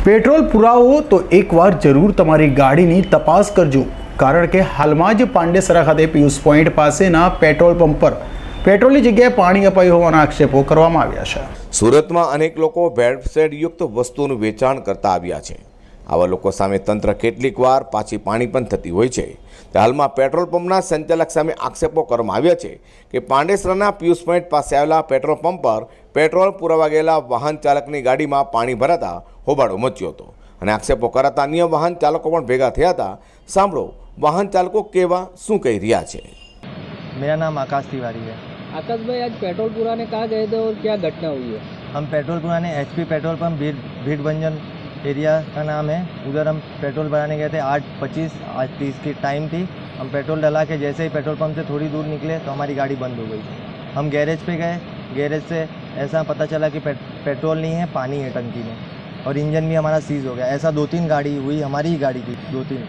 Petrol પુરાવો તો એકવાર જરૂર તમારી ગાડીની તપાસ કરજો, કારણ કે હાલમાં જ પાંડેસરા ખાતે પિયુષ પોઈન્ટ પાસેના પેટ્રોલ પંપ પર પેટ્રોલની જગ્યાએ પાણી અપાયું હોવાના આક્ષેપો કરવામાં આવ્યા છે। સુરતમાં અનેક લોકો ભેળસેળયુક્ત વસ્તુઓનું વેચાણ કરતા આવ્યા છે। આવા લોકો સામે તંત્ર કેટલીક વાર પાછી પાણી પણ થતી હોય છે। તે હાલમાં પેટ્રોલ પંપના સંચાલક સામે આક્ષેપો કરવામાં આવ્યા છે કે પાંડેસરાના પિયુષ પોઈન્ટ પાસે આવેલા પેટ્રોલ પંપ પર પેટ્રોલ પુરાવા ગયેલા વાહન ચાલકની ગાડીમાં પાણી ભરાતા હોબાળો મચ્યો હતો અને આક્ષેપો કરાતા અન્ય વાહન ચાલકો પણ ભેગા થયા હતા। સાંભળો વાહन चालको केवा शू कही रिया छे। मेरा नाम आकाश तिवारी है। आकाश भाई, आज पेट्रोल पुराने कहाँ गए थे और क्या घटना हुई है? हम पेट्रोल पुराने HP पेट्रोल पंप भीड़ भंजन एरिया का नाम है, उधर हम पेट्रोल भराने गए थे। 8:25 8:30 की टाइम थी। हम पेट्रोल डला के जैसे ही पेट्रोल पंप से थोड़ी दूर निकले तो हमारी गाड़ी बंद हो गई। हम गैरेज पे गए, गैरेज से ऐसा पता चला कि पेट्रोल नहीं है, पानी है टंकी में, और इंजन भी हमारा सीज हो गया। ऐसा 2-3 गाड़ी हुई, हमारी ही गाड़ी थी, 2-3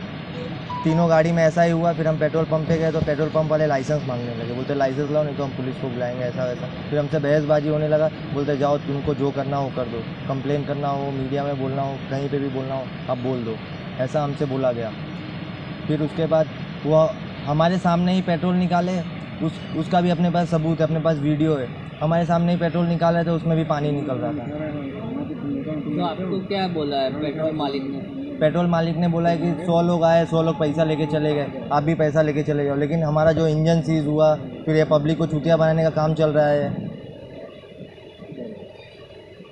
तीनों गाड़ी में ऐसा ही हुआ। फिर हम पेट्रोल पंप पे गए तो पेट्रोल पंप वाले लाइसेंस मांगने लगे, बोलते लाइसेंस लाओ नहीं तो हम पुलिस को बुलाएंगे, ऐसा वैसा। फिर हमसे बहसबाजी होने लगा, बोलते जाओ तुमको जो करना हो कर दो, कंप्लेन करना हो, मीडिया में बोलना हो, कहीं पे भी बोलना हो आप बोल दो, ऐसा हमसे बोला गया। फिर उसके बाद वो हमारे सामने ही पेट्रोल निकाले, उसका भी अपने पास सबूत है, अपने पास वीडियो है। हमारे सामने ही पेट्रोल निकाले तो उसमें भी पानी निकल रहा था। तो आपको क्या बोला है पेट्रोल मालिक ने? पेट्रोल मालिक ने बोला है कि 100 लोग आए, 100 लोग पैसा लेके चले गए, आप भी पैसा लेके चले जाओ। लेकिन हमारा जो इंजन सीज हुआ, फिर ये पब्लिक को चूतिया बनाने का काम चल रहा है।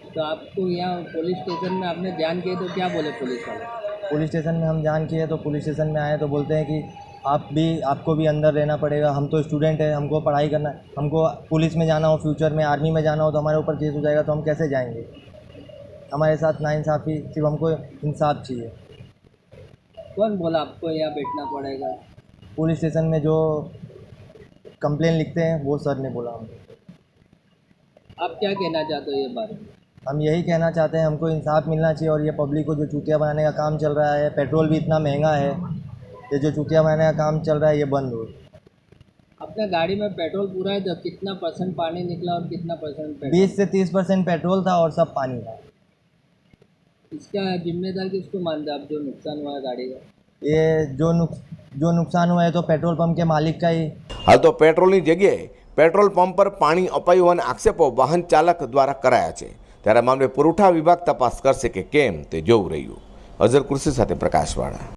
तो आपको यहाँ पुलिस स्टेशन में आपने जान किए तो क्या बोले पुलिस वाले? पुलिस स्टेशन में हम जान किए तो पुलिस स्टेशन में आए तो बोलते हैं कि आपको भी अंदर रहना पड़ेगा, हम तो स्टूडेंट हैं, हमको पढ़ाई करना है, हमको पुलिस में जाना हो, फ्यूचर में आर्मी में जाना हो तो हमारे ऊपर केस हो जाएगा, तो हम कैसे जाएंगे। हमारे साथ नाइंसाफ़ी, सिर्फ हमको इंसाफ चाहिए। कौन बोला आपको यहाँ बैठना पड़ेगा? पुलिस स्टेशन में जो कंप्लेन लिखते हैं वो सर ने बोला हमको। आप क्या कहना चाहते हो ये बारे में? हम यही कहना चाहते हैं, हमको इंसाफ मिलना चाहिए, और ये पब्लिक को जो चूतिया बनाने का काम चल रहा है, पेट्रोल भी इतना महंगा है, ये जो चूतिया बनाने का काम चल रहा है ये बंद हो। अपना गाड़ी में पेट्रोल पूरा है तो कितना % पानी निकला और कितना % 20 से 30% पेट्रोल था और सब पानी था। इसका जिम्मेदार किसको मानते हैं आप, जो नुकसान हुआ है गाड़ी का? ये जो नुकसान हुआ है तो पेट्रोल पंप के मालिक का ही। हाल तो पेट्रोलની જગ્યાએ પેટ્રોલ પંપ પર પાણી અપાયું હોવાના આક્ષેપો વાહન ચાલક દ્વારા કરાયા છે। ત્યારે મામલે પુરવઠા વિભાગ તપાસ કરશે કે કેમ તે જોવું રહ્યું। અઝર કુર્સી સાથે પ્રકાશવાળા।